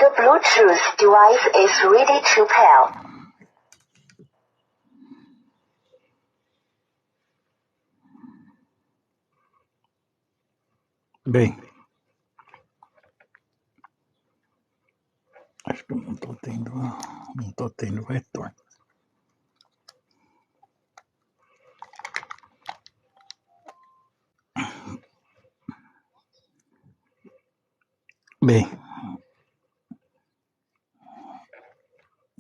The Bluetooth device is ready to pair. Bem, acho que eu não tô tendo retorno. Bem,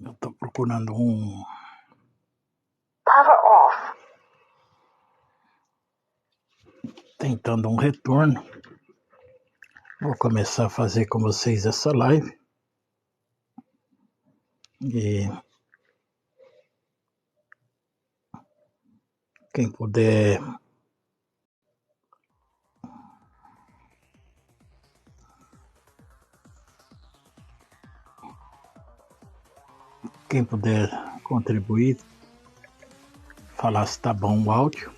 eu tô procurando Power off. tentando um retorno. Vou começar a fazer com vocês essa live. E quem puder contribuir, falar se tá bom o áudio,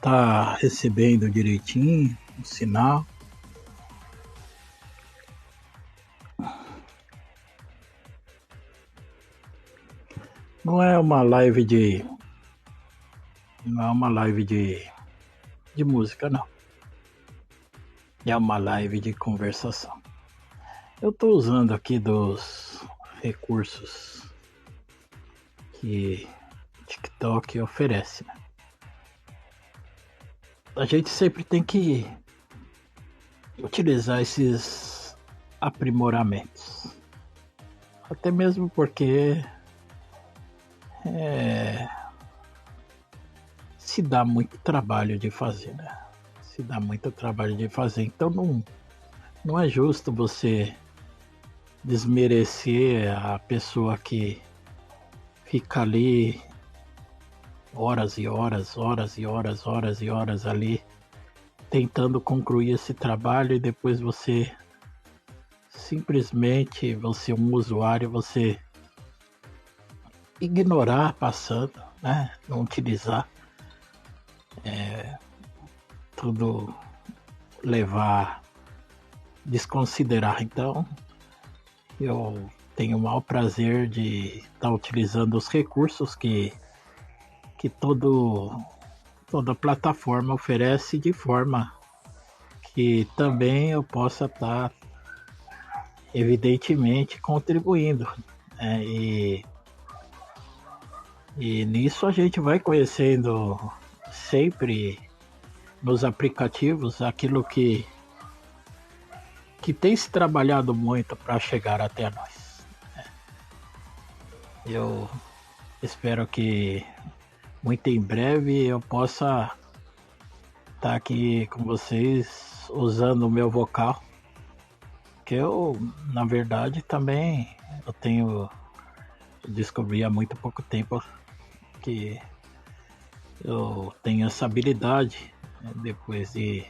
tá recebendo direitinho o sinal. Não é uma live de música, não. É uma live de conversação. Eu tô usando aqui dos recursos que TikTok oferece, né? A gente sempre tem que utilizar esses aprimoramentos. Até mesmo porque se dá muito trabalho de fazer, né? Então não é justo você desmerecer a pessoa que fica ali horas e horas ali tentando concluir esse trabalho e depois você simplesmente, um usuário, você ignorar passando, né? Não utilizar, tudo levar, desconsiderar. Então eu tenho o maior prazer de estar utilizando os recursos que toda plataforma oferece, de forma que também eu possa estar evidentemente contribuindo, né? E nisso a gente vai conhecendo sempre nos aplicativos aquilo que tem se trabalhado muito para chegar até nós. Eu espero que muito em breve eu possa estar aqui com vocês usando o meu vocal, que eu, na verdade, também eu descobri há muito pouco tempo que eu tenho essa habilidade, né? Depois de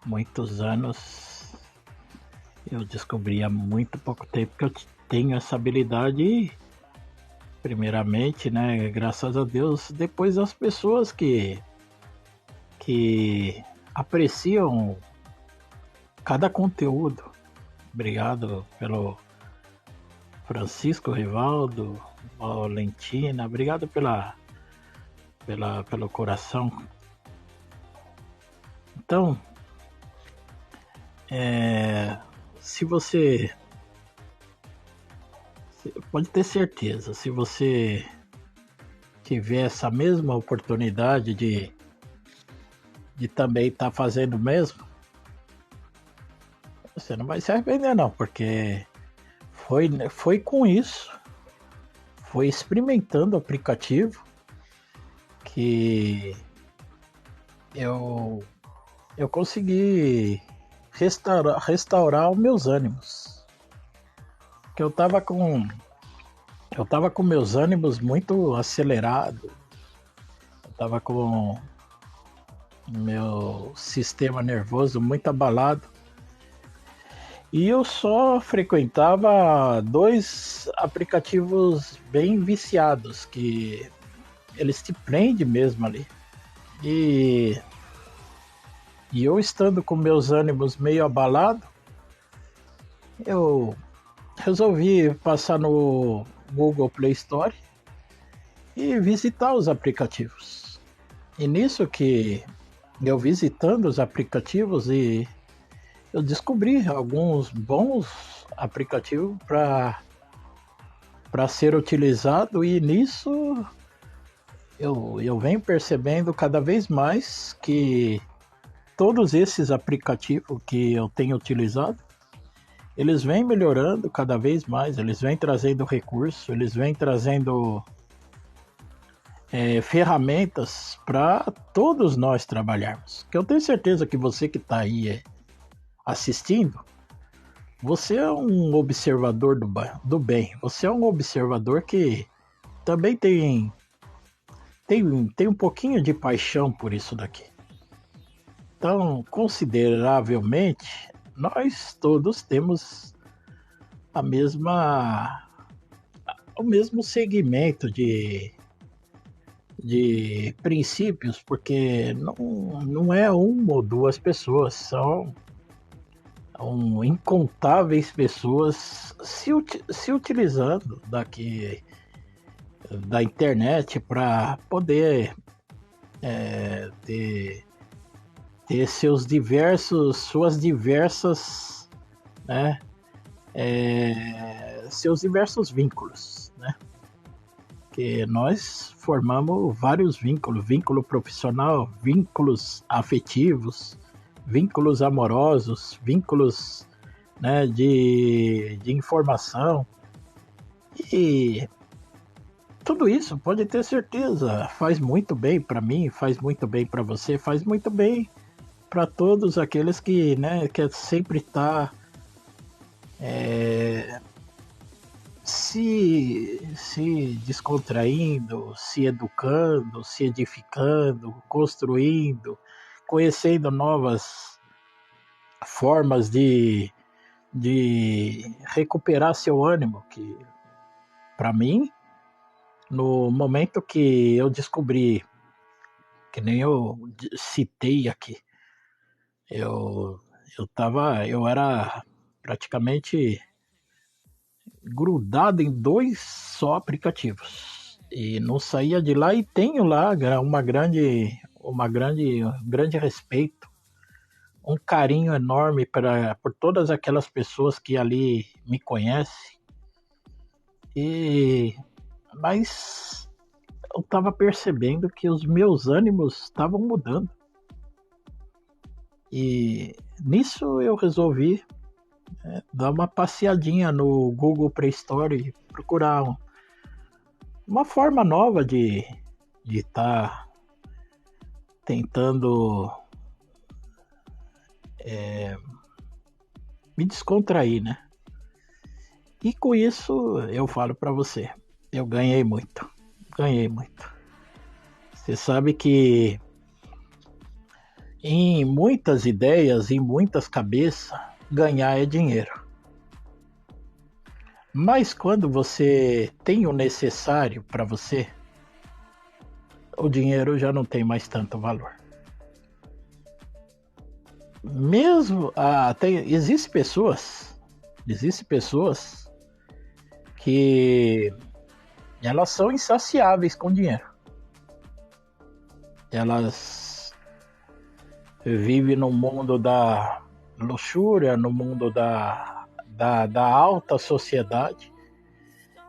muitos anos, eu descobri há muito pouco tempo que eu tenho essa habilidade e, primeiramente, né, graças a Deus, depois as pessoas que apreciam cada conteúdo. Obrigado pelo Francisco Rivaldo, Valentina, obrigado pelo coração. Então, se você pode ter certeza, se você tiver essa mesma oportunidade de também estar fazendo o mesmo, você não vai se arrepender não, porque foi com isso, foi experimentando o aplicativo que eu consegui restaurar os meus ânimos. Que eu tava com meus ânimos muito acelerados, eu tava com meu sistema nervoso muito abalado. E eu só frequentava 2 aplicativos bem viciados, que eles te prendem mesmo ali. E eu estando com meus ânimos meio abalados, eu resolvi passar no Google Play Store e visitar os aplicativos. E nisso que eu visitando os aplicativos e eu descobri alguns bons aplicativos para ser utilizado e nisso eu venho percebendo cada vez mais que todos esses aplicativos que eu tenho utilizado, eles vêm melhorando cada vez mais, eles vêm trazendo recursos, eles vêm trazendo ferramentas para todos nós trabalharmos. Que eu tenho certeza que você que está aí assistindo, você é um observador do bem, você é um observador que também tem um pouquinho de paixão por isso daqui. Então, consideravelmente, nós todos temos a mesma o mesmo segmento de princípios, porque não é uma ou duas pessoas, são incontáveis pessoas se utilizando da internet para poder ter suas diversas, né, seus diversos vínculos, né? Que nós formamos vários vínculos, vínculo profissional, vínculos afetivos, vínculos amorosos, vínculos, né, de informação. E tudo isso, pode ter certeza, faz muito bem para mim, faz muito bem para você, faz muito bem para todos aqueles que, né, que sempre tá se descontraindo, se educando, se edificando, construindo, conhecendo novas formas de recuperar seu ânimo, que para mim, no momento que eu descobri, que nem eu citei aqui, eu eu era praticamente grudado em dois só aplicativos e não saía de lá e tenho lá um grande respeito, um carinho enorme por todas aquelas pessoas que ali me conhecem. E mas eu estava percebendo que os meus ânimos estavam mudando. E nisso eu resolvi dar uma passeadinha no Google Play Store e procurar uma forma nova de estar tentando me descontrair, né? E com isso eu falo para você, eu ganhei muito, ganhei muito. Você sabe que em muitas ideias, em muitas cabeças, ganhar é dinheiro. Mas quando você tem o necessário para você, o dinheiro já não tem mais tanto valor. Mesmo existem pessoas que elas são insaciáveis com dinheiro. Elas vivem no mundo da luxúria, no mundo da alta sociedade.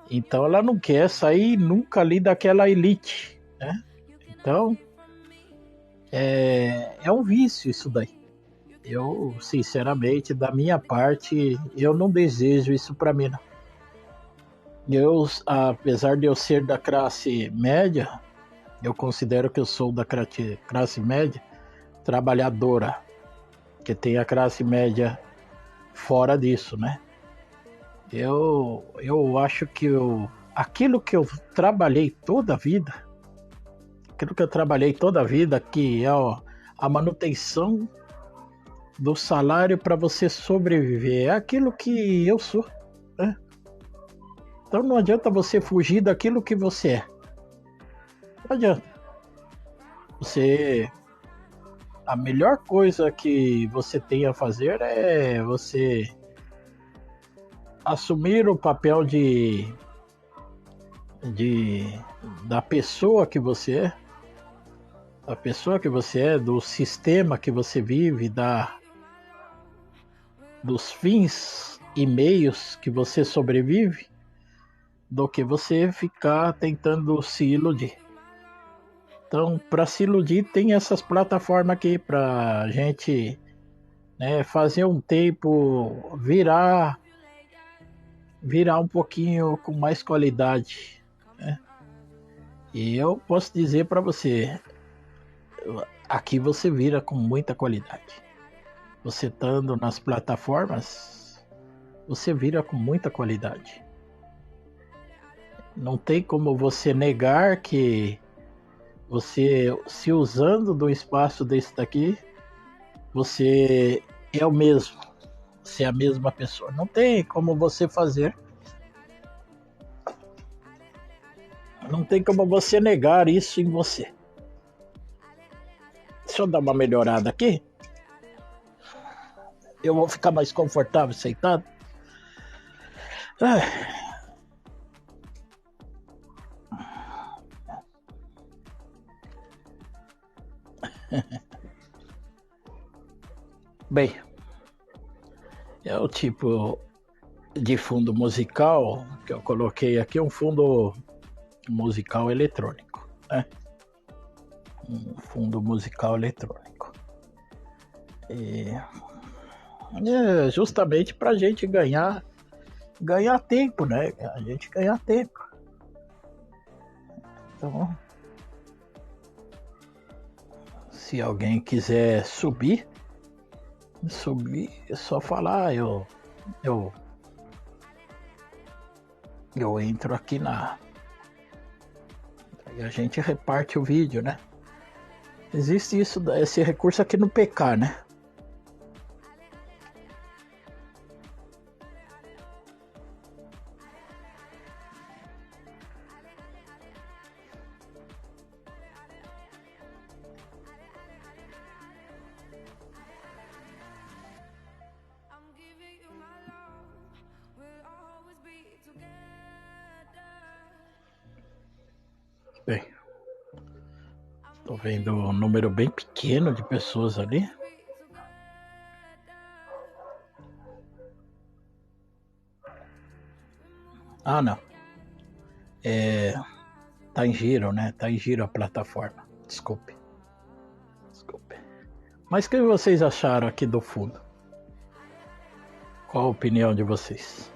Então ela não quer sair nunca ali daquela elite, né? Então é um vício isso daí. Eu, sinceramente, da minha parte, eu não desejo isso para mim, não. Eu, apesar de eu ser da classe média, eu considero que eu sou da classe média trabalhadora, que tem a classe média fora disso, né? Eu acho que aquilo que eu trabalhei toda a vida, que é a manutenção do salário para você sobreviver, é aquilo que eu sou, né? Então não adianta você fugir daquilo que você é. Não adianta. A melhor coisa que você tem a fazer é você assumir o papel da pessoa que você é, da pessoa que você é, do sistema que você vive, dos fins e meios que você sobrevive, do que você ficar tentando se iludir. Então, para se iludir, tem essas plataformas aqui para gente, né, fazer um tempo virar um pouquinho com mais qualidade, né? E eu posso dizer para você, aqui você vira com muita qualidade. Você estando nas plataformas, você vira com muita qualidade. Não tem como você negar que você, se usando do espaço desse daqui, você é o mesmo. Você é a mesma pessoa. Não tem como você fazer. Não tem como você negar isso em você. Deixa eu dar uma melhorada aqui. Eu vou ficar mais confortável sentado. Bem, é o tipo de fundo musical que eu coloquei aqui, um fundo musical eletrônico, né? Um fundo musical eletrônico. E é justamente para a gente ganhar tempo, né? A gente ganhar tempo. Então, se alguém quiser subir, é só falar, eu entro aqui e a gente reparte o vídeo, né? Existe esse recurso aqui no PK, né? Bem, tô vendo um número bem pequeno de pessoas ali. Ah, não. Tá em giro, né? Tá em giro a plataforma. Desculpe. Mas o que vocês acharam aqui do fundo? Qual a opinião de vocês?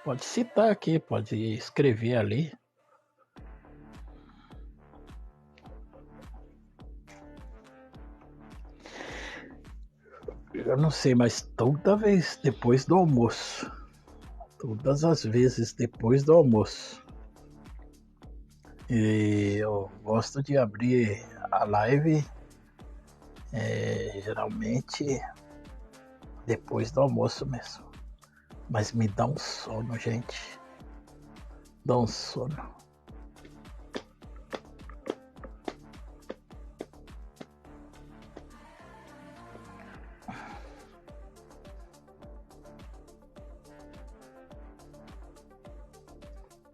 Pode citar aqui, pode escrever ali. Eu não sei, mas toda vez depois do almoço, todas as vezes depois do almoço, e eu gosto de abrir a live geralmente depois do almoço mesmo. Mas me dá um sono, gente. Dá um sono.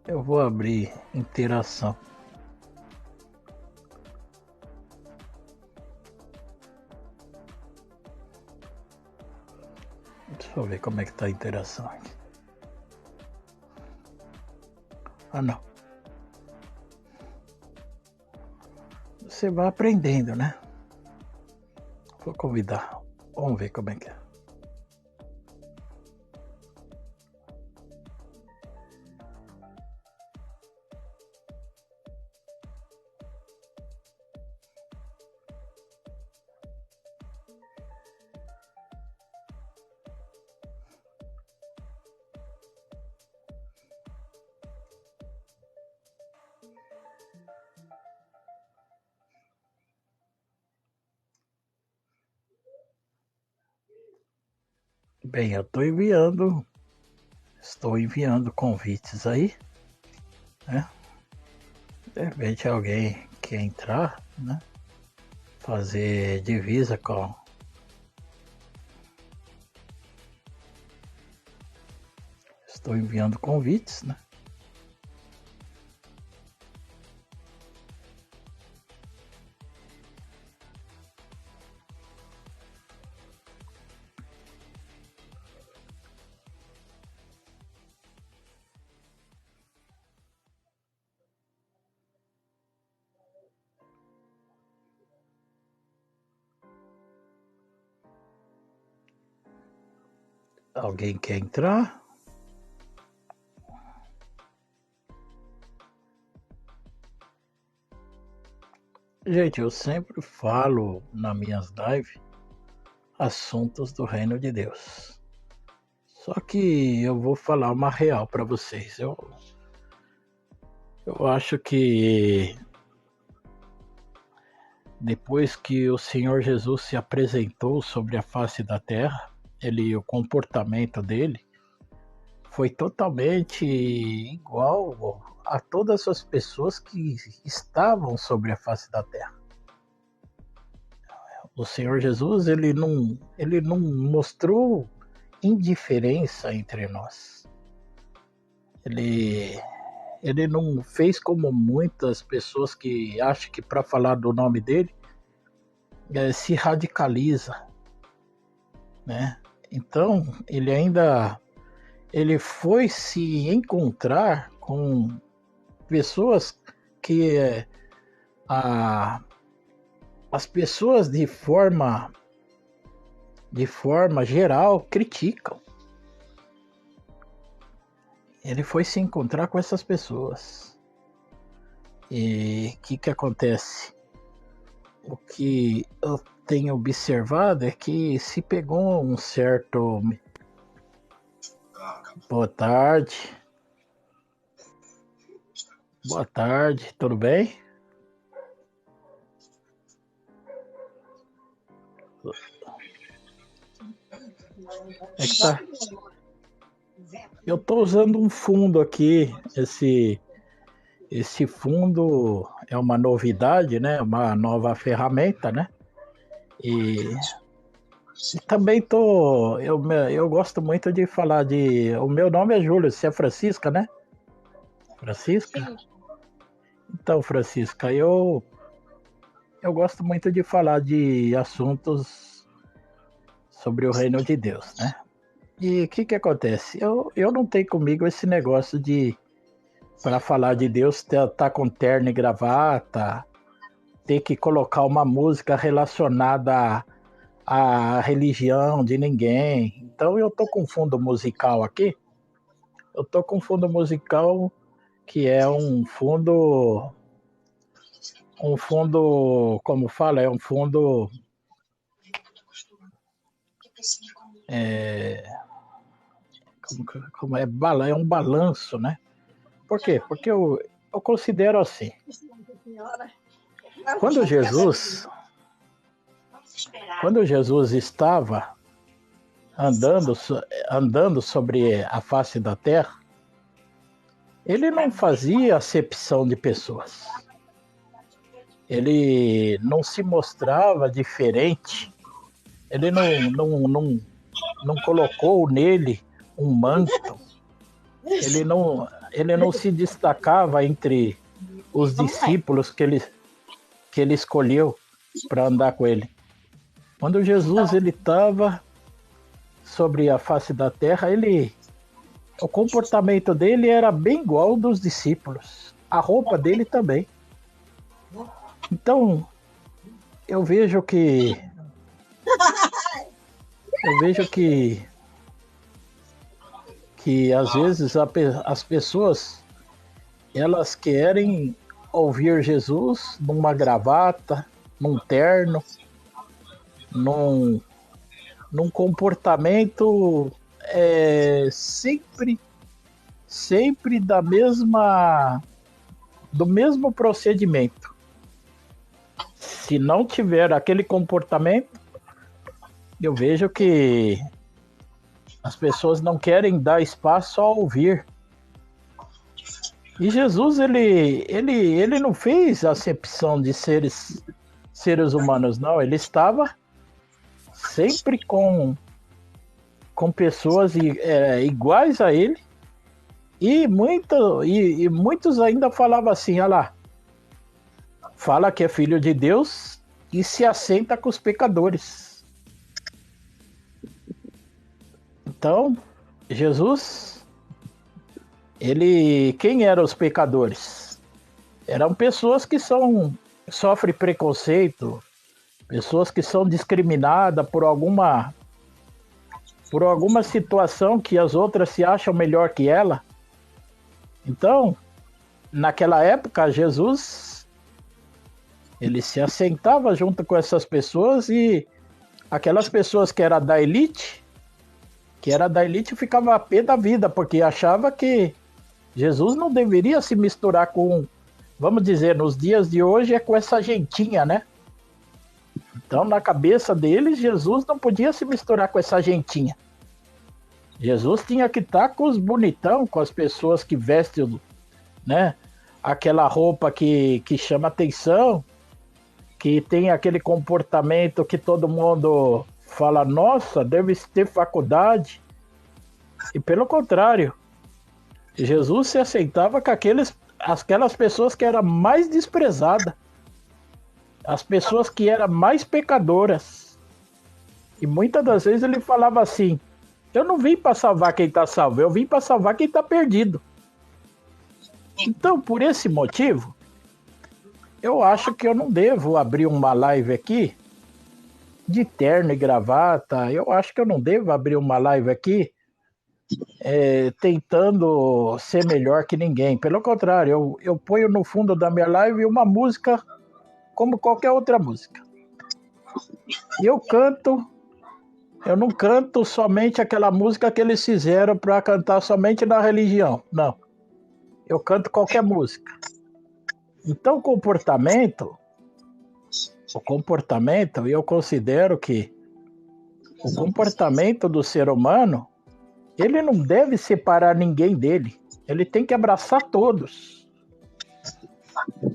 Eu vou abrir interação. Deixa eu ver como é que tá a interação aqui. Ah, não. Você vai aprendendo, né? Vou convidar. Vamos ver como é que é. Bem, eu estou enviando convites aí, né? De repente alguém quer entrar, né? Fazer divisa estou enviando convites, né? Alguém quer entrar? Gente, eu sempre falo nas minhas lives assuntos do reino de Deus. Só que eu vou falar uma real para vocês. Eu acho que depois que o Senhor Jesus se apresentou sobre a face da terra, o comportamento dele foi totalmente igual a todas as pessoas que estavam sobre a face da terra. O Senhor Jesus, ele não mostrou indiferença entre nós. Ele não fez como muitas pessoas que acham que para falar do nome dele se radicaliza, né? Então ele foi se encontrar com pessoas que as pessoas de forma geral criticam. Ele foi se encontrar com essas pessoas. E o que acontece? O que eu tenho observado é que se pegou um certo... Boa tarde. Boa tarde, tudo bem? É que tá. Eu tô usando um fundo aqui. Esse fundo é uma novidade, né? Uma nova ferramenta, né? E também eu gosto muito de falar o meu nome é Júlio, você é Francisca, né? Francisca? Sim. Então, Francisca, eu gosto muito de falar de assuntos sobre o reino de Deus, né? E o que acontece? Eu não tenho comigo esse negócio de, para falar de Deus, tá com terno e gravata, ter que colocar uma música relacionada à religião de ninguém. Então eu tô com fundo musical aqui. Eu tô com fundo musical que é um fundo, como fala, é um fundo como é um balanço, né? Por quê? Porque eu considero assim. Quando Jesus estava andando sobre a face da terra, ele não fazia acepção de pessoas. Ele não se mostrava diferente. Ele não colocou nele um manto. Ele não se destacava entre os discípulos que ele escolheu para andar com ele. Quando Jesus ele estava sobre a face da terra, o comportamento dele era bem igual ao dos discípulos. A roupa dele também. Então, eu vejo que às vezes as pessoas elas querem ouvir Jesus numa gravata, num terno, num comportamento sempre do mesmo procedimento. Se não tiver aquele comportamento, eu vejo que as pessoas não querem dar espaço a ouvir. E Jesus, ele não fez acepção de seres humanos, não. Ele estava sempre com pessoas iguais a ele, e muitos ainda falavam assim, olha lá, fala que é filho de Deus e se assenta com os pecadores. Então, Jesus, quem eram os pecadores? Eram pessoas que sofrem preconceito, pessoas que são discriminadas por alguma situação que as outras se acham melhor que ela. Então, naquela época, Jesus, ele se assentava junto com essas pessoas e aquelas pessoas que eram da elite, ficava a pé da vida, porque achava que Jesus não deveria se misturar com, vamos dizer, nos dias de hoje é com essa gentinha, né? Então, na cabeça deles, Jesus não podia se misturar com essa gentinha. Jesus tinha que estar com os bonitão, com as pessoas que vestem, né, aquela roupa que chama atenção, que tem aquele comportamento que todo mundo fala, nossa, deve ter faculdade. E pelo contrário, Jesus se aceitava com aquelas pessoas que eram mais desprezadas, as pessoas que eram mais pecadoras. E muitas das vezes ele falava assim, eu não vim para salvar quem está salvo, eu vim para salvar quem está perdido. Então, por esse motivo, eu acho que eu não devo abrir uma live aqui de terno e gravata. Eu acho que eu não devo abrir uma live aqui tentando ser melhor que ninguém. Pelo contrário, eu ponho no fundo da minha live uma música como qualquer outra música. E eu não canto somente aquela música que eles fizeram para cantar somente na religião. Não. Eu canto qualquer música. Então, o comportamento, eu considero que o comportamento do ser humano, ele não deve separar ninguém dele. Ele tem que abraçar todos.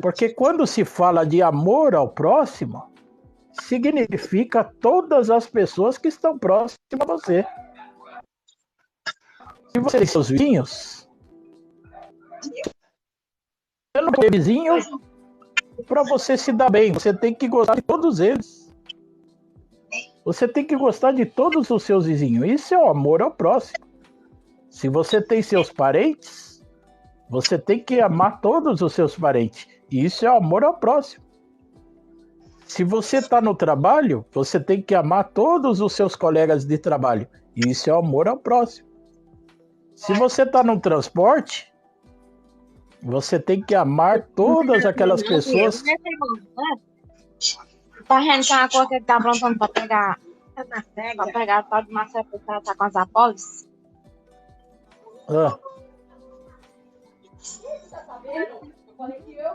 Porque quando se fala de amor ao próximo, significa todas as pessoas que estão próximas a você. Se você tem seus vizinhos, você não tem vizinho, para você se dar bem, você tem que gostar de todos eles. Você tem que gostar de todos os seus vizinhos. Isso é o amor ao próximo. Se você tem seus parentes, você tem que amar todos os seus parentes. Isso é o amor ao próximo. Se você está no trabalho, você tem que amar todos os seus colegas de trabalho. Isso é o amor ao próximo. Se você está no transporte, você tem que amar todas aquelas pessoas. Tá vendo que é uma coisa que ele tá aprontando pra pegar a tal de Marcelo que ela tá com as apólices?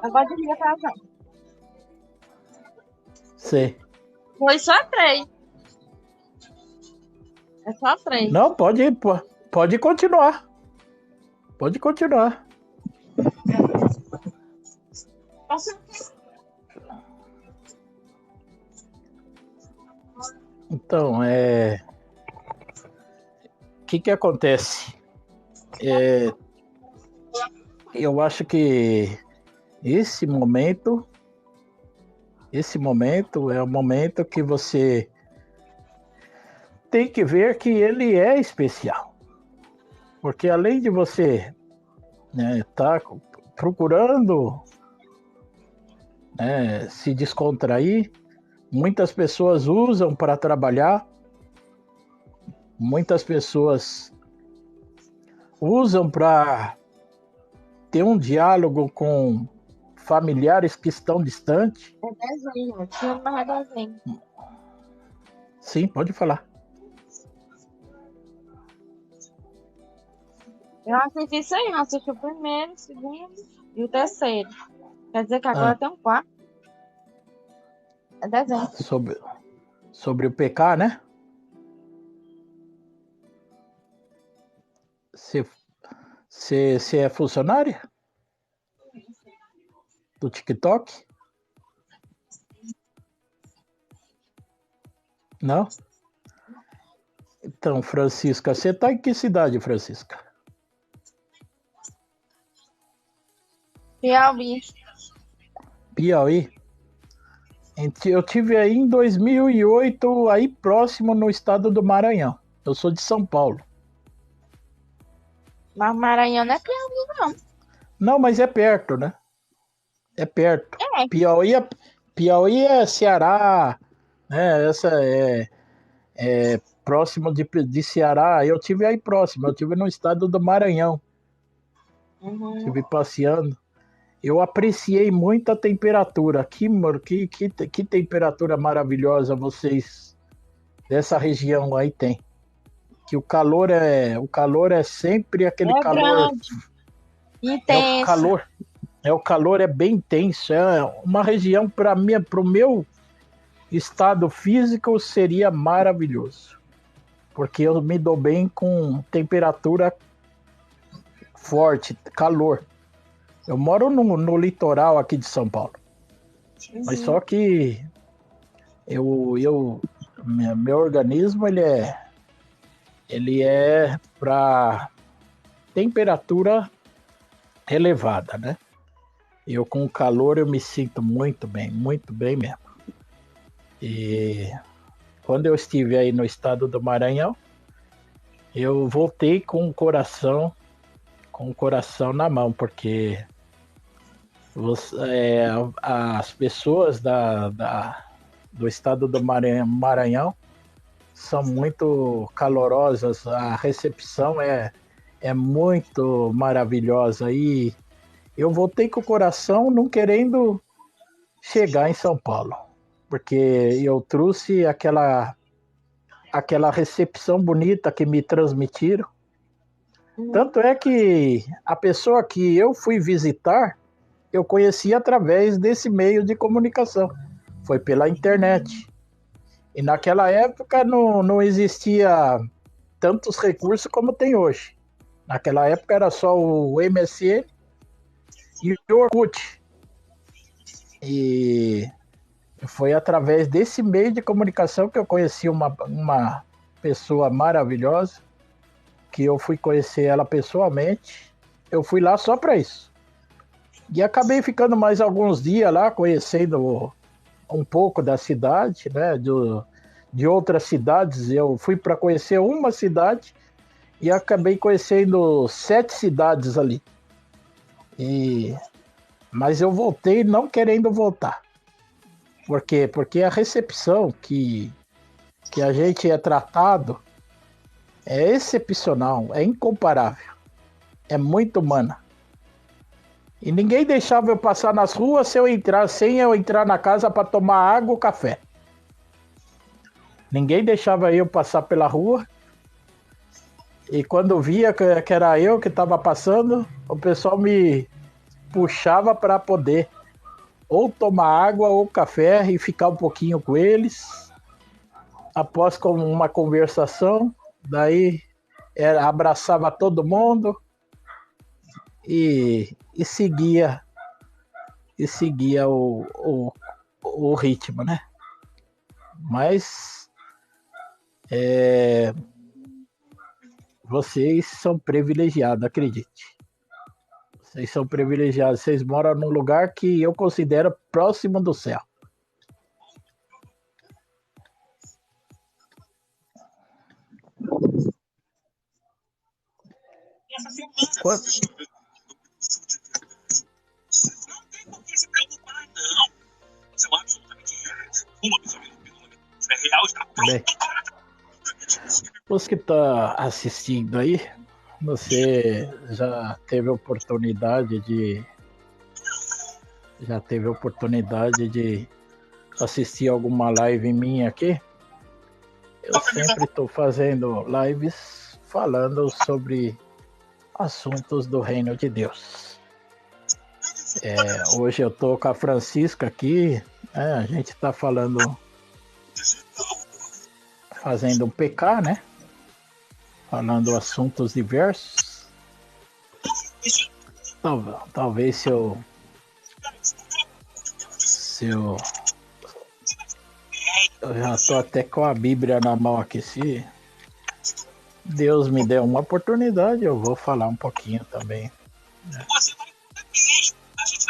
Agora desliga pra ela. Sei. Foi só 3. É só 3. Não, pode continuar. Pode continuar. Então, o que acontece? Eu acho que esse momento é o momento que você tem que ver que ele é especial. Porque além de você estar procurando se descontrair, muitas pessoas usam para trabalhar, muitas pessoas usam para ter um diálogo com familiares que estão distantes. É desenho, filme, mas é desenho. Sim, pode falar. Eu assisti isso aí, eu assisti o primeiro, o segundo e o terceiro. Quer dizer que agora tem um quarto. É desenho. Sobre o PK, né? Você é funcionária do TikTok? Não? Então, Francisca, você tá em que cidade, Francisca? Piauí. Piauí. Eu tive aí em 2008, aí próximo no estado do Maranhão. Eu sou de São Paulo. Mas Maranhão não é Piauí, não. Não, mas é perto, né? É perto. É. Piauí é Ceará, né? Essa é próximo de Ceará. Eu tive aí próximo, eu tive no estado do Maranhão. Uhum. Tive passeando. Eu apreciei muito a temperatura. Que temperatura maravilhosa vocês dessa região aí tem. Que o calor é sempre aquele É calor. grande, É o intenso. calor. O calor é bem intenso. É uma região para o meu estado físico seria maravilhoso. Porque eu me dou bem com temperatura forte, calor. Eu moro no litoral aqui de São Paulo. Mas Uhum. só que meu organismo ele é para temperatura elevada, né? Eu com o calor eu me sinto muito bem mesmo. E quando eu estive aí no estado do Maranhão, eu voltei com o coração na mão, porque as pessoas do estado do Maranhão são muito calorosas, a recepção é muito maravilhosa e eu voltei com o coração não querendo chegar em São Paulo, porque eu trouxe aquela recepção bonita que me transmitiram. Tanto é que a pessoa que eu fui visitar, eu conheci através desse meio de comunicação. Foi pela internet. E naquela época não existia tantos recursos como tem hoje. Naquela época era só o MSN e o Orkut. E foi através desse meio de comunicação que eu conheci uma pessoa maravilhosa, que eu fui conhecer ela pessoalmente. Eu fui lá só para isso. E acabei ficando mais alguns dias lá, conhecendo um pouco da cidade, né? De outras cidades. Eu fui para conhecer uma cidade e acabei conhecendo 7 cidades ali. Mas eu voltei não querendo voltar. Por quê? Porque a recepção que a gente é tratado é excepcional, é incomparável, é muito humana. E ninguém deixava eu passar nas ruas sem eu entrar na casa para tomar água ou café. Ninguém deixava eu passar pela rua. E quando via que era eu que estava passando, o pessoal me puxava para poder ou tomar água ou café e ficar um pouquinho com eles. Após uma conversação, daí abraçava todo mundo e seguia o ritmo, né? Mas vocês são privilegiados, acredite. Vocês são privilegiados. Vocês moram num lugar que eu considero próximo do céu. Quanto? Não tem por que se preocupar, não. Você é absolutamente uma pessoa é real, está Bem, pronto. você que está assistindo aí, você já teve oportunidade de assistir alguma live minha aqui? Eu sempre estou fazendo lives falando sobre assuntos do reino de Deus. Hoje eu tô com a Francisca aqui, a gente está fazendo um PK, né? Falando assuntos diversos. Talvez se eu já tô até com a Bíblia na mão aqui, se Deus me der uma oportunidade, eu vou falar um pouquinho também. Você vai mesmo. A gente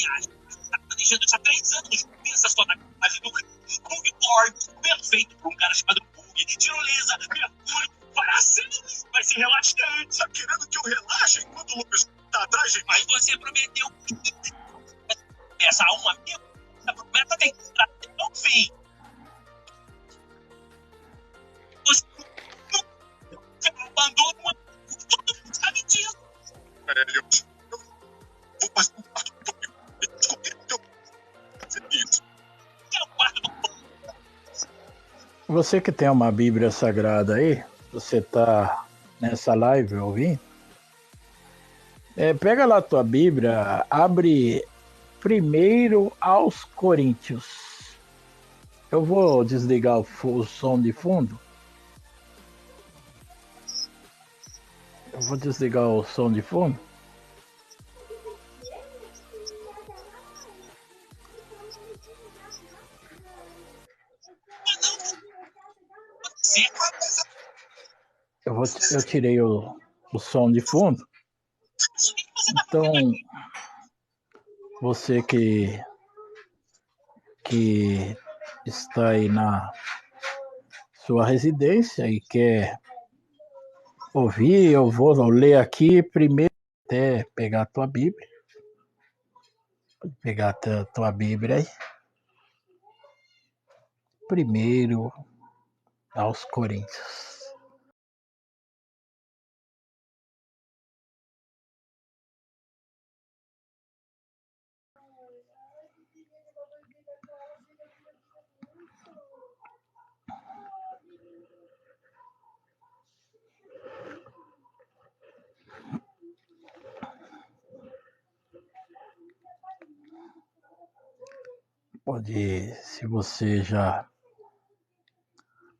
viagem. Tá planejando isso há 3 anos. Pensa só na imagem do Bug Lord, perfeito para um cara chamado Bug. Tirolesa, Mercúrio, Paracelso. Vai ser relaxante. Tá querendo que eu relaxe enquanto o Lucas tá atrás de mim? Mas você prometeu que essa a um amigo. A promessa tem que estar até o fim. Você abandona uma... Todo mundo sabe disso. Eu vou passar um quarto do Tokyo. Descobri o que eu vou fazer isso. É o quarto do... Você que tem uma Bíblia Sagrada aí, você tá nessa live ouvindo? Pega lá a tua Bíblia, abre primeiro aos Coríntios. Eu vou desligar o som de fundo. Eu vou desligar o som de fundo. Eu tirei o som de fundo. Então, você que está aí na sua residência e quer ouvir, eu vou ler aqui primeiro até pegar a tua Bíblia. Pode pegar a tua Bíblia aí. Primeiro aos Coríntios. Pode, se você já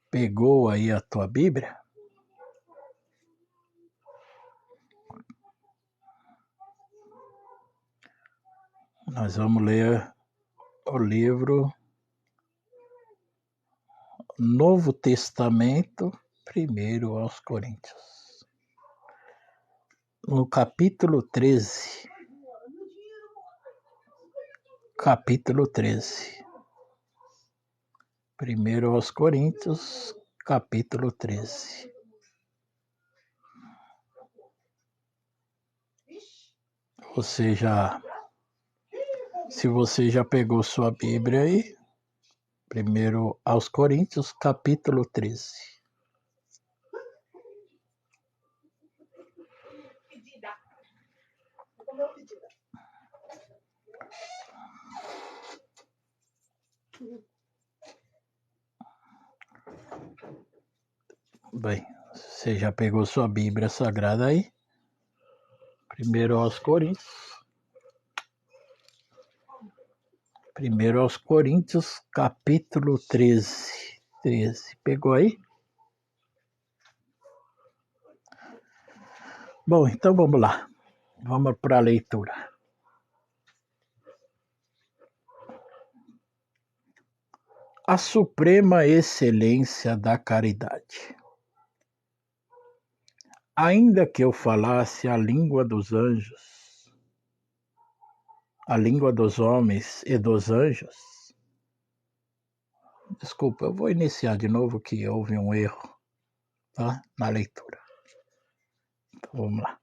pegou aí a tua Bíblia, nós vamos ler o livro Novo Testamento, primeiro aos Coríntios. No capítulo 13. Capítulo 13. Primeiro aos Coríntios, capítulo 13. Se você já pegou sua Bíblia aí, primeiro aos Coríntios, capítulo 13. Bem, você já pegou sua Bíblia Sagrada aí? Primeiro aos Coríntios. Primeiro aos Coríntios, capítulo 13. 13. Pegou aí? Bom, então vamos lá. Vamos para a leitura. A suprema excelência da caridade. Ainda que eu falasse a língua dos anjos, a língua dos homens e dos anjos. Desculpa, eu vou iniciar de novo que houve um erro, tá? Na leitura. Então vamos lá.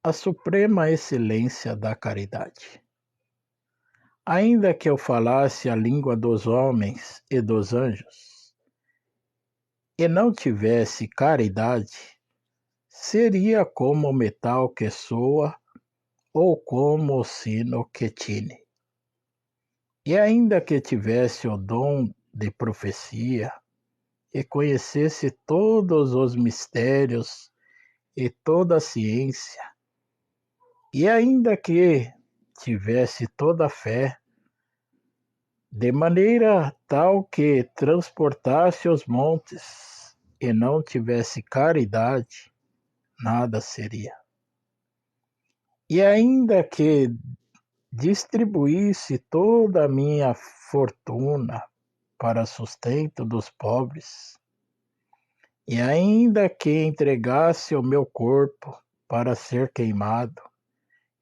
A suprema excelência da caridade. Ainda que eu falasse a língua dos homens e dos anjos, e não tivesse caridade, seria como o metal que soa ou como o sino que tine. E ainda que tivesse o dom de profecia e conhecesse todos os mistérios e toda a ciência, e ainda que tivesse toda a fé, de maneira tal que transportasse os montes e não tivesse caridade, nada seria. E ainda que distribuísse toda a minha fortuna para sustento dos pobres, e ainda que entregasse o meu corpo para ser queimado,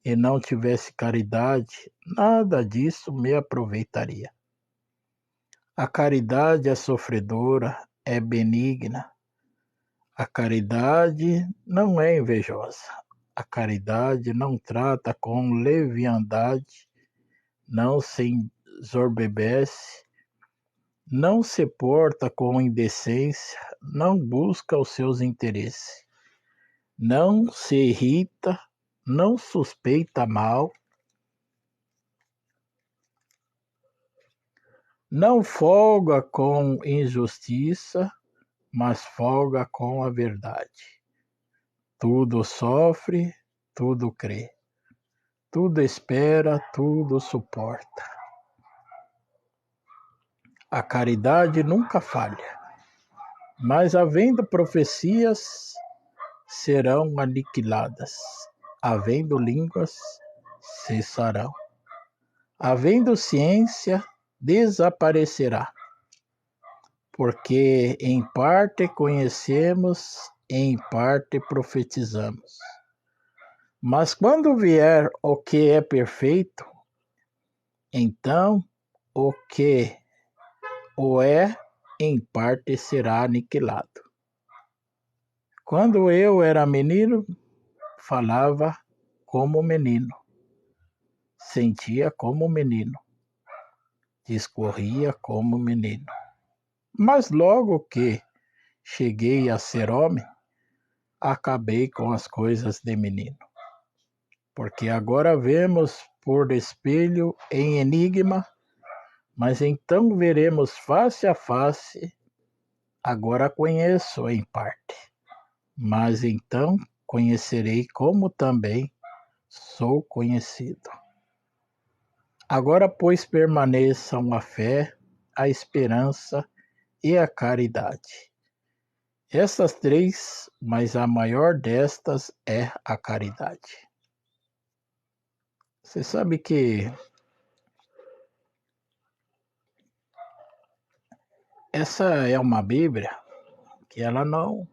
e não tivesse caridade, nada disso me aproveitaria. A caridade é sofredora, é benigna. A caridade não é invejosa. A caridade não trata com leviandade, não se ensoberbece, não se porta com indecência, não busca os seus interesses, não se irrita, não suspeita mal, não folga com injustiça, mas folga com a verdade. Tudo sofre, tudo crê, tudo espera, tudo suporta. A caridade nunca falha, mas havendo profecias, serão aniquiladas, havendo línguas, cessarão, havendo ciência, desaparecerá, porque em parte conhecemos, em parte profetizamos. Mas quando vier o que é perfeito, então o que o é, em parte será aniquilado. Quando eu era menino, falava como menino, sentia como menino, discorria como menino. Mas logo que cheguei a ser homem, acabei com as coisas de menino. Porque agora vemos por espelho em enigma, mas então veremos face a face. Agora conheço em parte, mas então conhecerei como também sou conhecido. Agora, pois, permaneçam a fé, a esperança e a caridade. Essas três, mas a maior destas é a caridade. Você sabe que essa é uma Bíblia que ela não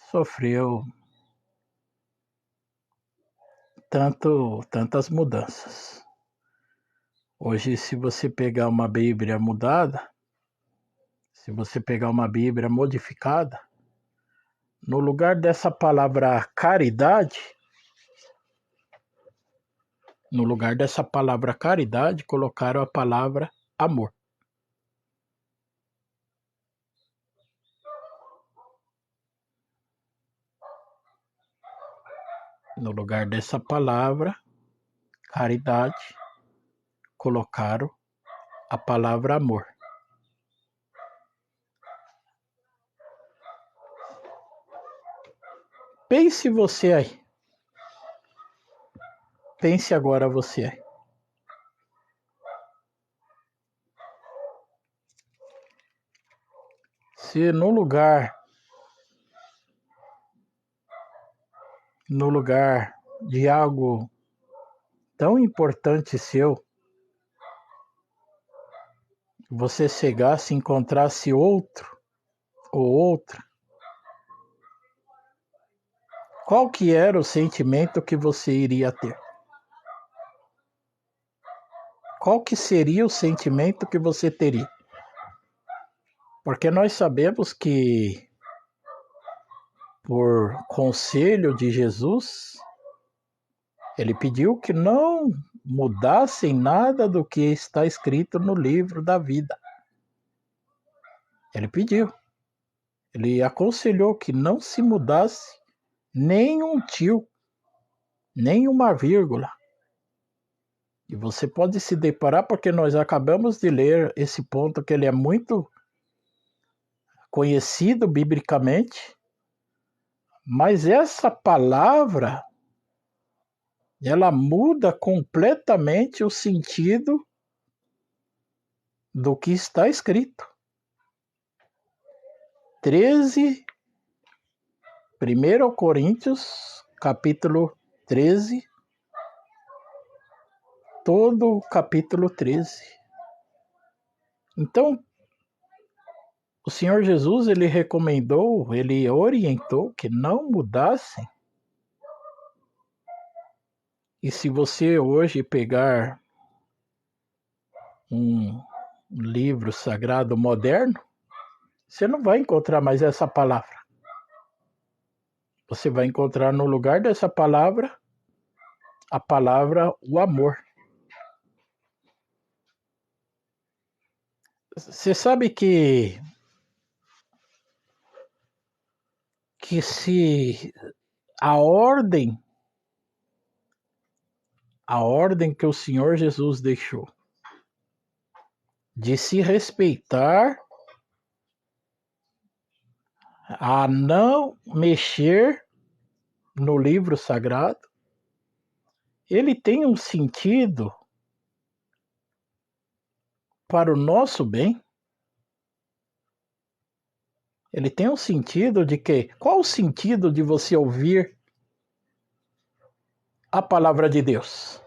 sofreu tantas mudanças. Hoje, se você pegar uma Bíblia mudada, se você pegar uma Bíblia modificada, no lugar dessa palavra caridade, colocaram a palavra amor. No lugar dessa palavra caridade, colocaram a palavra amor. Pense você aí. Pense agora você aí. Se no lugar de algo tão importante seu, você chegasse e encontrasse outro ou outra, qual que era o sentimento que você iria ter? Qual que seria o sentimento que você teria? Porque nós sabemos que, por conselho de Jesus, ele pediu que não mudassem nada do que está escrito no livro da vida. Ele pediu. Ele aconselhou que não se mudasse nem um tio, nem uma vírgula. E você pode se deparar, porque nós acabamos de ler esse ponto, que ele é muito conhecido biblicamente, mas essa palavra, ela muda completamente o sentido do que está escrito. 1 Coríntios, capítulo 13, todo o capítulo 13. Então, o Senhor Jesus, ele recomendou, ele orientou que não mudassem E se você hoje pegar um livro sagrado moderno, você não vai encontrar mais essa palavra. Você vai encontrar no lugar dessa palavra a palavra o amor. Você sabe que se a ordem que o Senhor Jesus deixou de se respeitar, a não mexer no livro sagrado, ele tem um sentido para o nosso bem. Ele tem um sentido de que... Qual o sentido de você ouvir a palavra de Deus?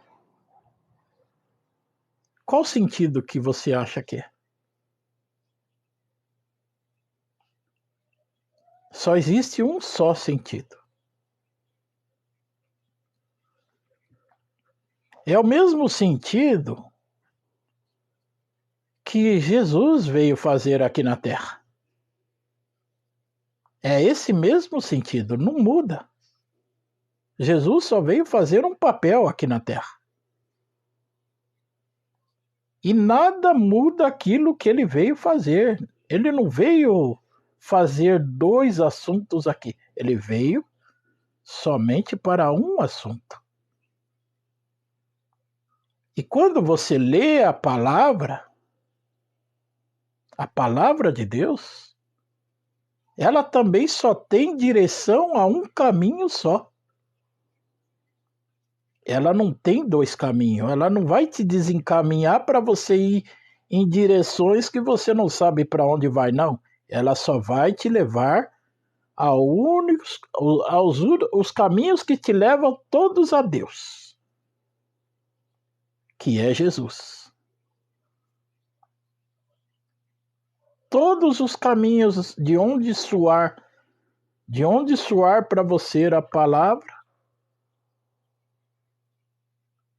Qual o sentido que você acha que é? Só existe um só sentido. É o mesmo sentido que Jesus veio fazer aqui na Terra. É esse mesmo sentido, não muda. Jesus só veio fazer um papel aqui na Terra. E nada muda aquilo que ele veio fazer. Ele não veio fazer dois assuntos aqui. Ele veio somente para um assunto. E quando você lê a palavra de Deus, ela também só tem direção a um caminho só. Ela não tem dois caminhos. Ela não vai te desencaminhar para você ir em direções que você não sabe para onde vai, não. Ela só vai te levar aos caminhos que te levam todos a Deus, que é Jesus. Todos os caminhos de onde soar para você a palavra,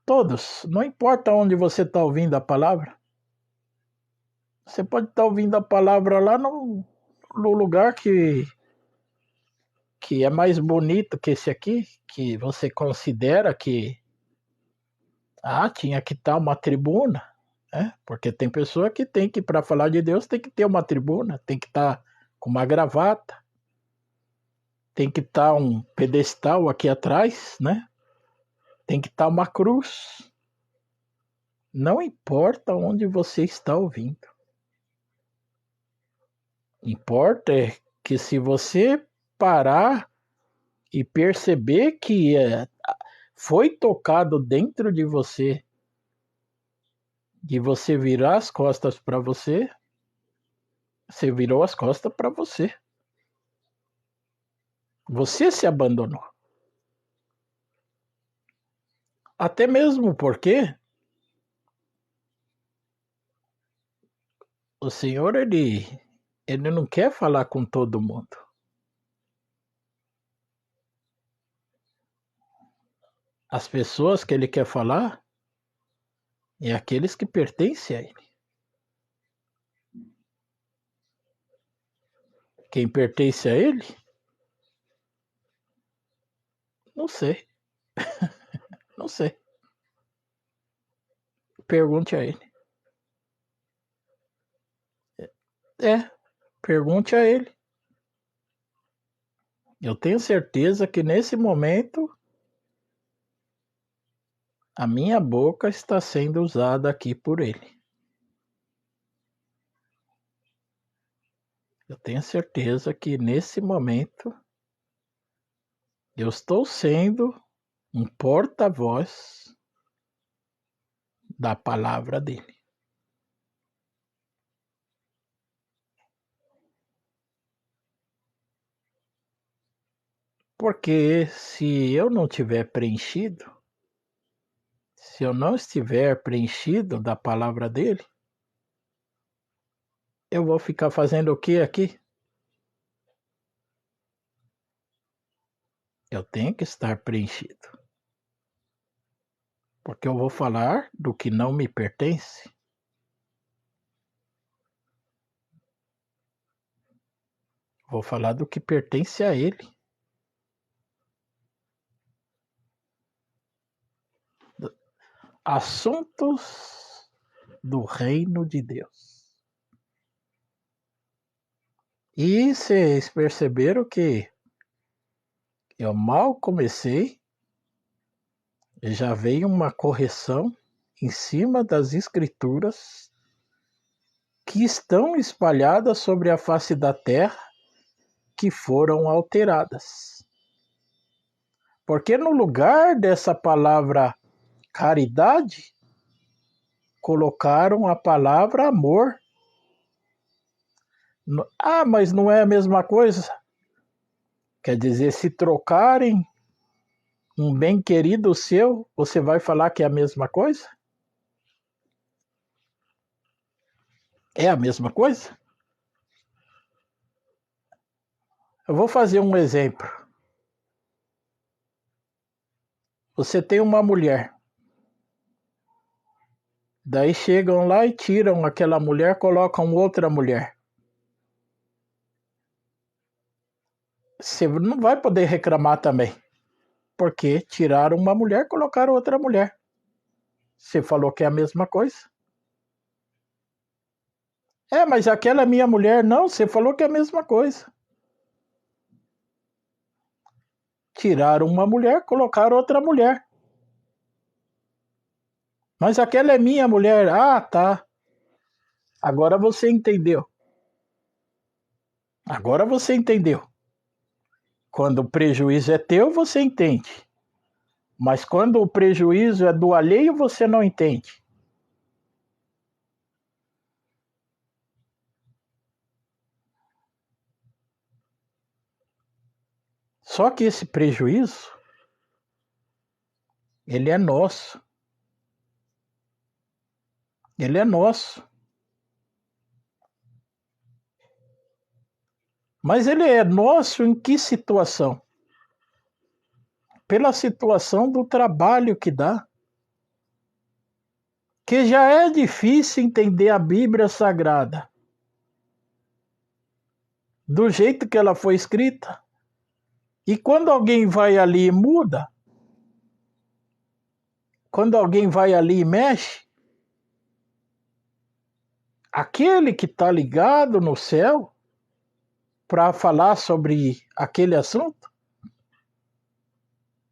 todos, não importa onde você está ouvindo a palavra. Você pode estar ouvindo a palavra lá no lugar que é mais bonito que esse aqui, que você considera que tinha que estar uma tribuna, né? Porque tem pessoa que tem que, para falar de Deus, tem que ter uma tribuna, tem que estar com uma gravata, tem que estar um pedestal aqui atrás, né? Tem que estar uma cruz. Não importa onde você está ouvindo. Importa é que se você parar e perceber que foi tocado dentro de você, de você virar as costas para você virou as costas para você. Você se abandonou. Até mesmo porque o Senhor, ele não quer falar com todo mundo. As pessoas que ele quer falar é aqueles que pertencem a ele. Quem pertence a ele? Não sei. Não sei. Pergunte a ele. Pergunte a ele. Eu tenho certeza que nesse momento a minha boca está sendo usada aqui por ele. Eu tenho certeza que nesse momento eu estou sendo um porta-voz da palavra dele. Porque se eu não tiver preenchido, se eu não estiver preenchido da palavra dele, eu vou ficar fazendo o que aqui? Eu tenho que estar preenchido. Porque eu vou falar do que não me pertence. Vou falar do que pertence a ele. Assuntos do reino de Deus. E vocês perceberam que eu mal comecei, já veio uma correção em cima das escrituras que estão espalhadas sobre a face da terra, que foram alteradas. Porque no lugar dessa palavra caridade, colocaram a palavra amor. Ah, mas não é a mesma coisa? Quer dizer, se trocarem um bem querido seu, você vai falar que é a mesma coisa? É a mesma coisa? Eu vou fazer um exemplo. Você tem uma mulher. Daí chegam lá e tiram aquela mulher, colocam outra mulher. Você não vai poder reclamar também. Porque tiraram uma mulher, colocaram outra mulher. Você falou que é a mesma coisa? É, mas aquela é minha mulher. Não, você falou que é a mesma coisa. Tiraram uma mulher, colocaram outra mulher. Mas aquela é minha mulher. Ah, tá. Agora você entendeu. Agora você entendeu. Quando o prejuízo é teu, você entende. Mas quando o prejuízo é do alheio, você não entende. Só que esse prejuízo, ele é nosso. Ele é nosso. Mas ele é nosso em que situação? Pela situação do trabalho que dá. Que já é difícil entender a Bíblia Sagrada do jeito que ela foi escrita. E quando alguém vai ali e muda, quando alguém vai ali e mexe, aquele que está ligado no céu para falar sobre aquele assunto,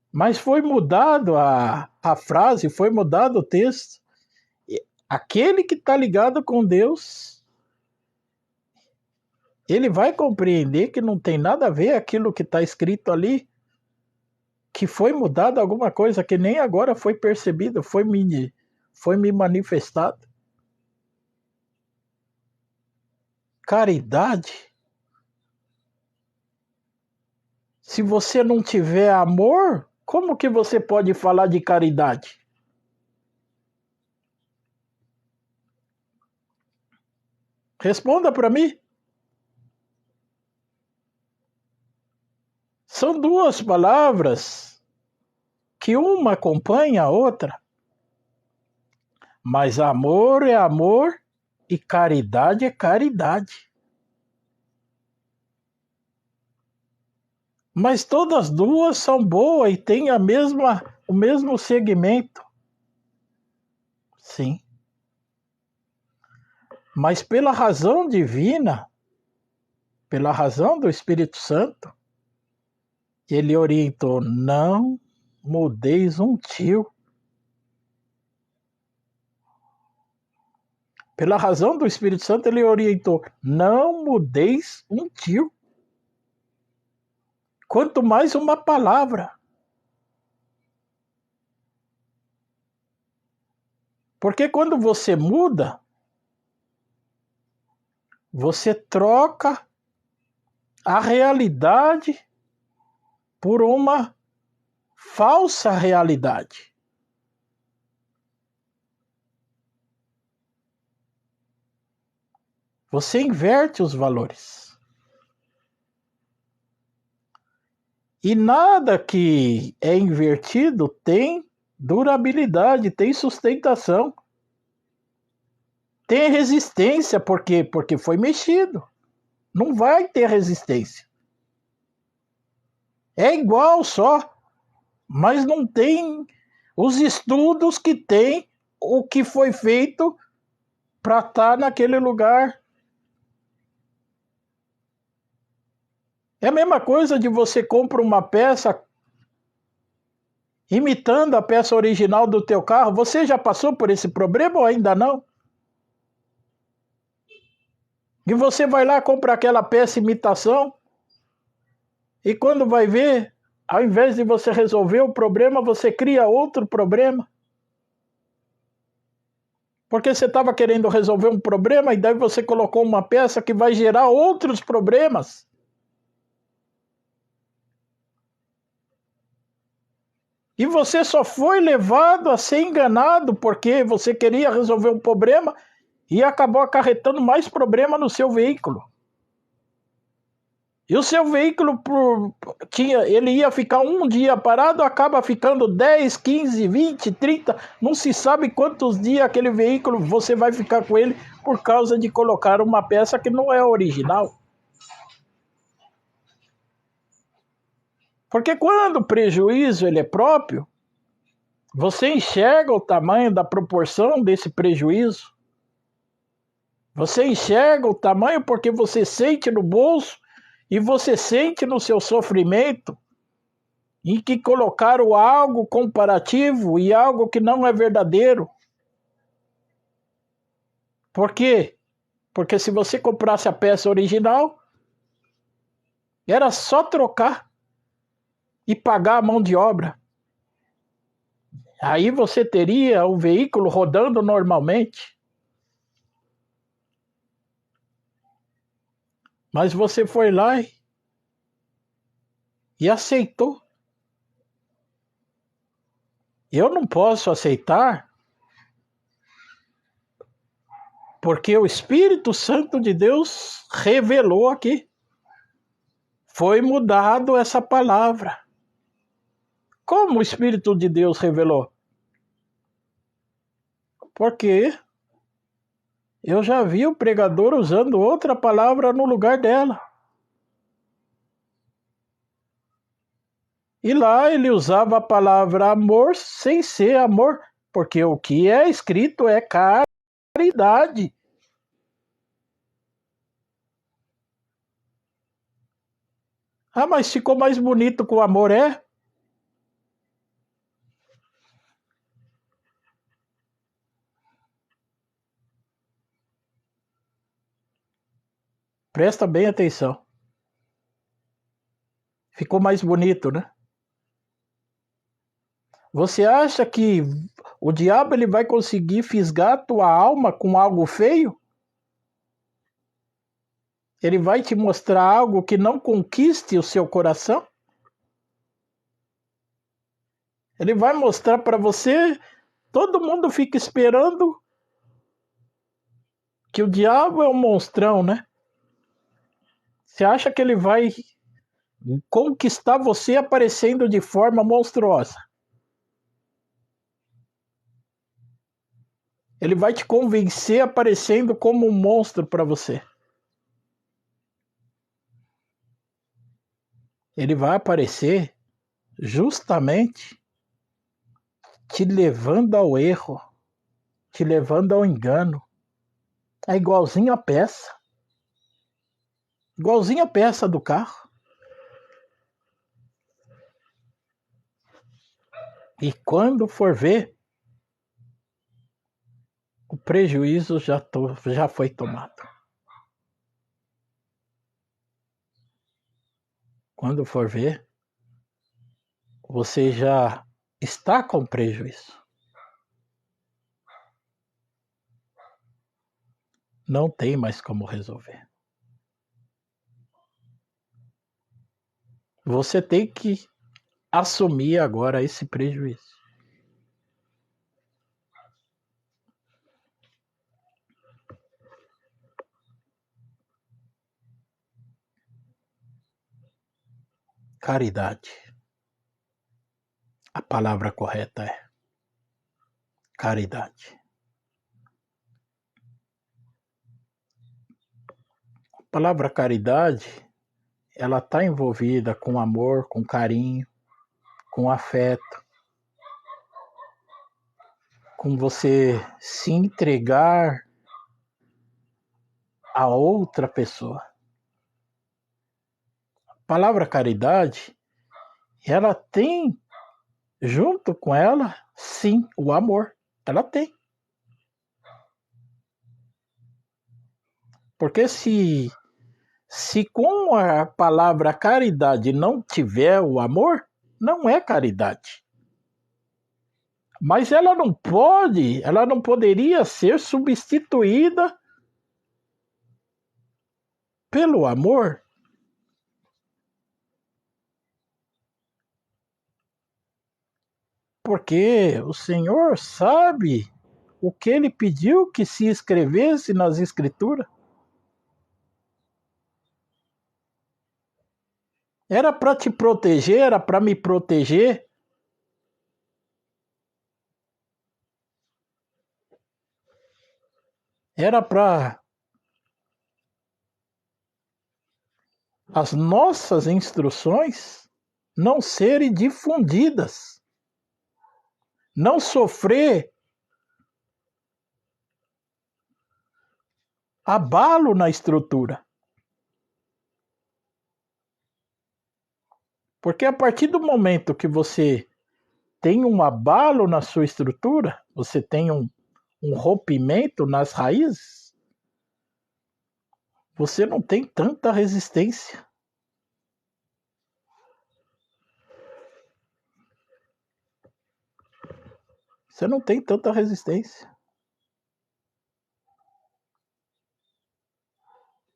mas foi mudado a frase, foi mudado o texto. Aquele que está ligado com Deus, ele vai compreender que não tem nada a ver aquilo que está escrito ali, que foi mudado alguma coisa que nem agora foi percebido, foi me manifestado. Caridade. Se você não tiver amor, como que você pode falar de caridade? Responda para mim. São duas palavras que uma acompanha a outra. Mas amor é amor e caridade é caridade. Mas todas duas são boas e têm o mesmo segmento. Sim. Mas pela razão divina, pela razão do Espírito Santo, ele orientou: não mudeis um tio. Pela razão do Espírito Santo, ele orientou: não mudeis um tio. Quanto mais uma palavra. Porque quando você muda, você troca a realidade por uma falsa realidade. Você inverte os valores. E nada que é invertido tem durabilidade, tem sustentação, tem resistência, por quê? Porque foi mexido. Não vai ter resistência. É igual só, mas não tem os estudos que tem o que foi feito para estar naquele lugar. É a mesma coisa de você compra uma peça imitando a peça original do teu carro. Você já passou por esse problema ou ainda não? E você vai lá, compra aquela peça imitação, e quando vai ver, ao invés de você resolver o problema, você cria outro problema. Porque você estava querendo resolver um problema e daí você colocou uma peça que vai gerar outros problemas. E você só foi levado a ser enganado porque você queria resolver um problema e acabou acarretando mais problema no seu veículo. E o seu veículo ele ia ficar um dia parado, acaba ficando 10, 15, 20, 30, não se sabe quantos dias aquele veículo você vai ficar com ele por causa de colocar uma peça que não é original. Porque quando o prejuízo ele é próprio, você enxerga o tamanho da proporção desse prejuízo. Você enxerga o tamanho porque você sente no bolso e você sente no seu sofrimento em que colocaram algo comparativo e algo que não é verdadeiro. Por quê? Porque se você comprasse a peça original, era só trocar e pagar a mão de obra. Aí você teria o veículo rodando normalmente. Mas você foi lá e aceitou. Eu não posso aceitar porque o Espírito Santo de Deus revelou aqui. Foi mudado essa palavra. Como o Espírito de Deus revelou? Porque eu já vi o pregador usando outra palavra no lugar dela. E lá ele usava a palavra amor sem ser amor, porque o que é escrito é caridade. Ah, mas ficou mais bonito com amor, é? Presta bem atenção. Ficou mais bonito, né? Você acha que o diabo ele vai conseguir fisgar a tua alma com algo feio? Ele vai te mostrar algo que não conquiste o seu coração? Ele vai mostrar para você, todo mundo fica esperando que o diabo é um monstrão, né? Você acha que ele vai conquistar você aparecendo de forma monstruosa? Ele vai te convencer aparecendo como um monstro para você. Ele vai aparecer justamente te levando ao erro, te levando ao engano. É igualzinho a peça. Igualzinho a peça do carro. E quando for ver, o prejuízo já foi tomado. Quando for ver, você já está com prejuízo. Não tem mais como resolver. Você tem que assumir agora esse prejuízo. Caridade. A palavra correta é. caridade. A palavra caridade, ela está envolvida com amor, com carinho, com afeto, com você se entregar a outra pessoa. A palavra caridade, ela tem junto com ela, sim, o amor. Ela tem. Porque se com a palavra caridade não tiver o amor, não é caridade. Mas ela não poderia ser substituída pelo amor. Porque o Senhor sabe o que ele pediu que se escrevesse nas Escrituras. Era para te proteger, era para me proteger. Era para as nossas instruções não serem difundidas. Não sofrer abalo na estrutura. Porque a partir do momento que você tem um abalo na sua estrutura, você tem um rompimento nas raízes, você não tem tanta resistência. Você não tem tanta resistência.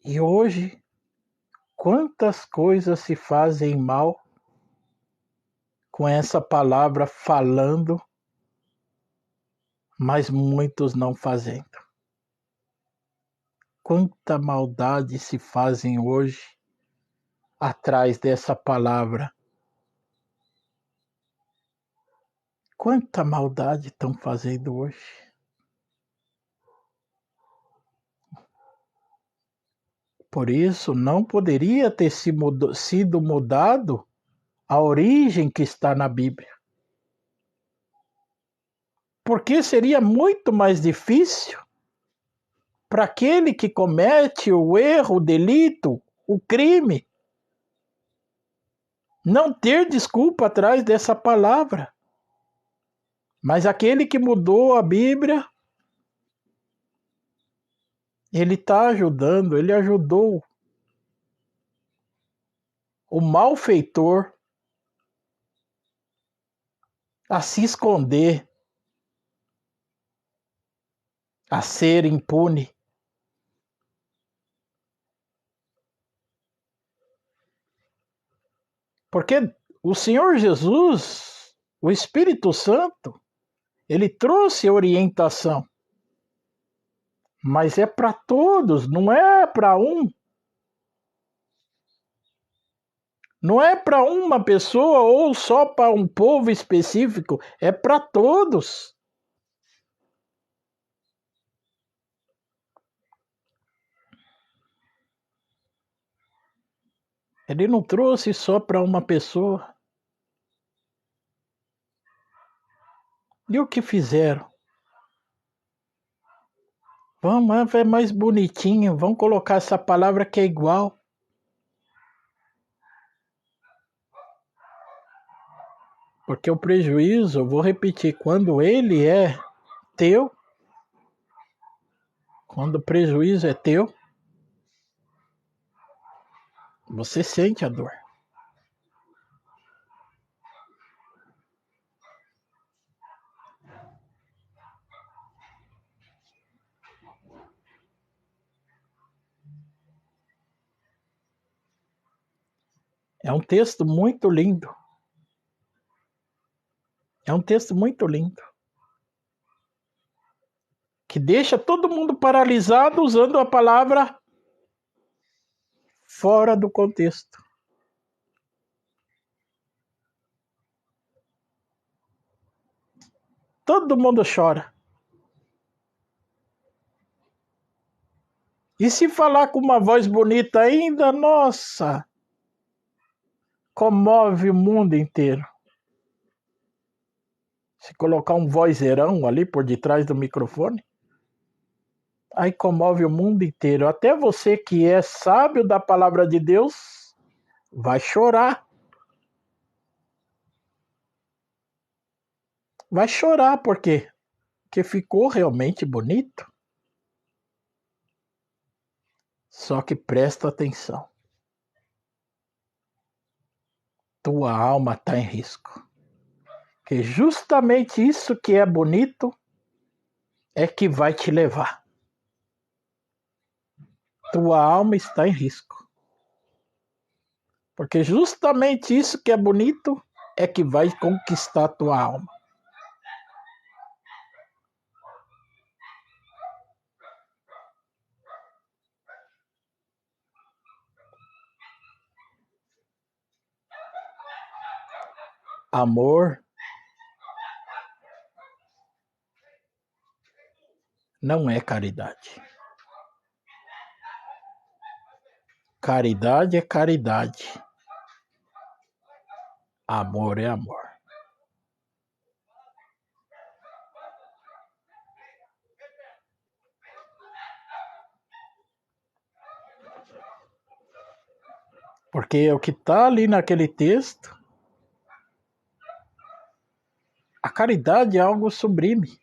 E hoje, quantas coisas se fazem mal com essa palavra falando, mas muitos não fazendo. Quanta maldade se fazem hoje atrás dessa palavra. Quanta maldade estão fazendo hoje. Por isso, não poderia ter sido mudado a origem que está na Bíblia. Porque seria muito mais difícil para aquele que comete o erro, o delito, o crime, não ter desculpa atrás dessa palavra. Mas aquele que mudou a Bíblia, ele está ajudando, ele ajudou o malfeitor a se esconder, a ser impune. Porque o Senhor Jesus, o Espírito Santo, ele trouxe orientação. Mas é para todos, não é para um. Não é para uma pessoa ou só para um povo específico, é para todos. Ele não trouxe só para uma pessoa. E o que fizeram? Vamos, é mais bonitinho, vamos colocar essa palavra que é igual. Porque o prejuízo, eu vou repetir, quando ele é teu, quando o prejuízo é teu, você sente a dor. É um texto muito lindo. É um texto muito lindo. Que deixa todo mundo paralisado usando a palavra fora do contexto. todo mundo chora. E se falar com uma voz bonita ainda, nossa, comove o mundo inteiro. Se colocar um vozeirão ali por detrás do microfone, aí comove o mundo inteiro. Até você que é sábio da palavra de Deus vai chorar. Vai chorar por quê? Porque ficou realmente bonito. Só que presta atenção. Tua alma está em risco. Que justamente isso que é bonito é que vai te levar. Tua alma está em risco. Porque justamente isso que é bonito é que vai conquistar tua alma. Amor não é caridade. Caridade é caridade. Amor é amor. Porque o que está ali naquele texto, a caridade é algo sublime.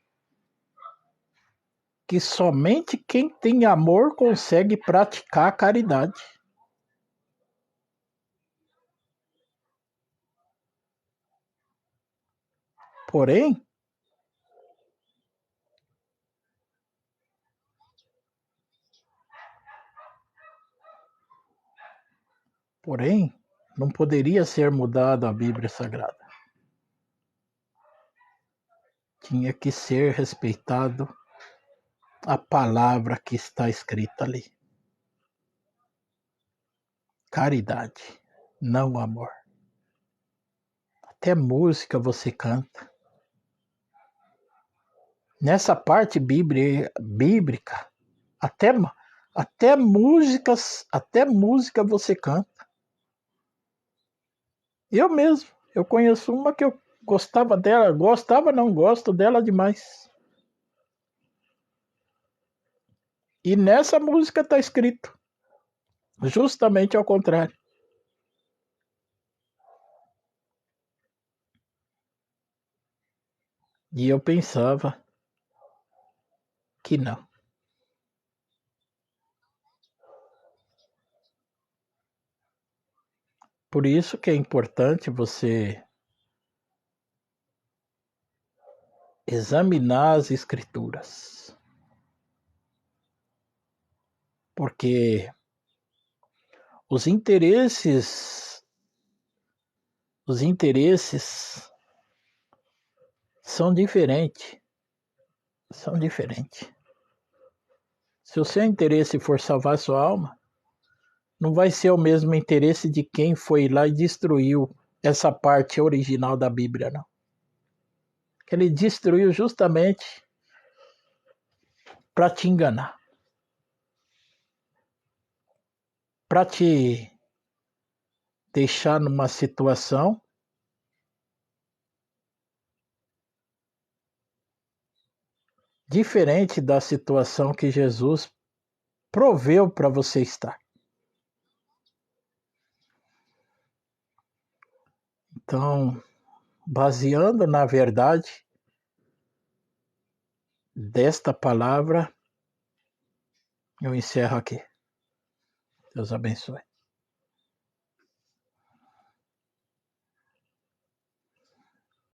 Que somente quem tem amor consegue praticar a caridade. Porém, não poderia ser mudado a Bíblia Sagrada. Tinha que ser respeitado a palavra que está escrita ali. Caridade, não amor. Até música você canta. Nessa parte bíblica, até música você canta. Eu mesmo, eu conheço uma que eu gostava dela, gosto dela demais. E nessa música está escrito justamente ao contrário. E eu pensava que não. Por isso que é importante você examinar as escrituras. Porque os interesses são diferentes. Se o seu interesse for salvar sua alma, não vai ser o mesmo interesse de quem foi lá e destruiu essa parte original da Bíblia, não. Que ele destruiu justamente para te enganar. Para te deixar numa situação diferente da situação que Jesus proveu para você estar. Então, baseando na verdade desta palavra, eu encerro aqui. Deus abençoe.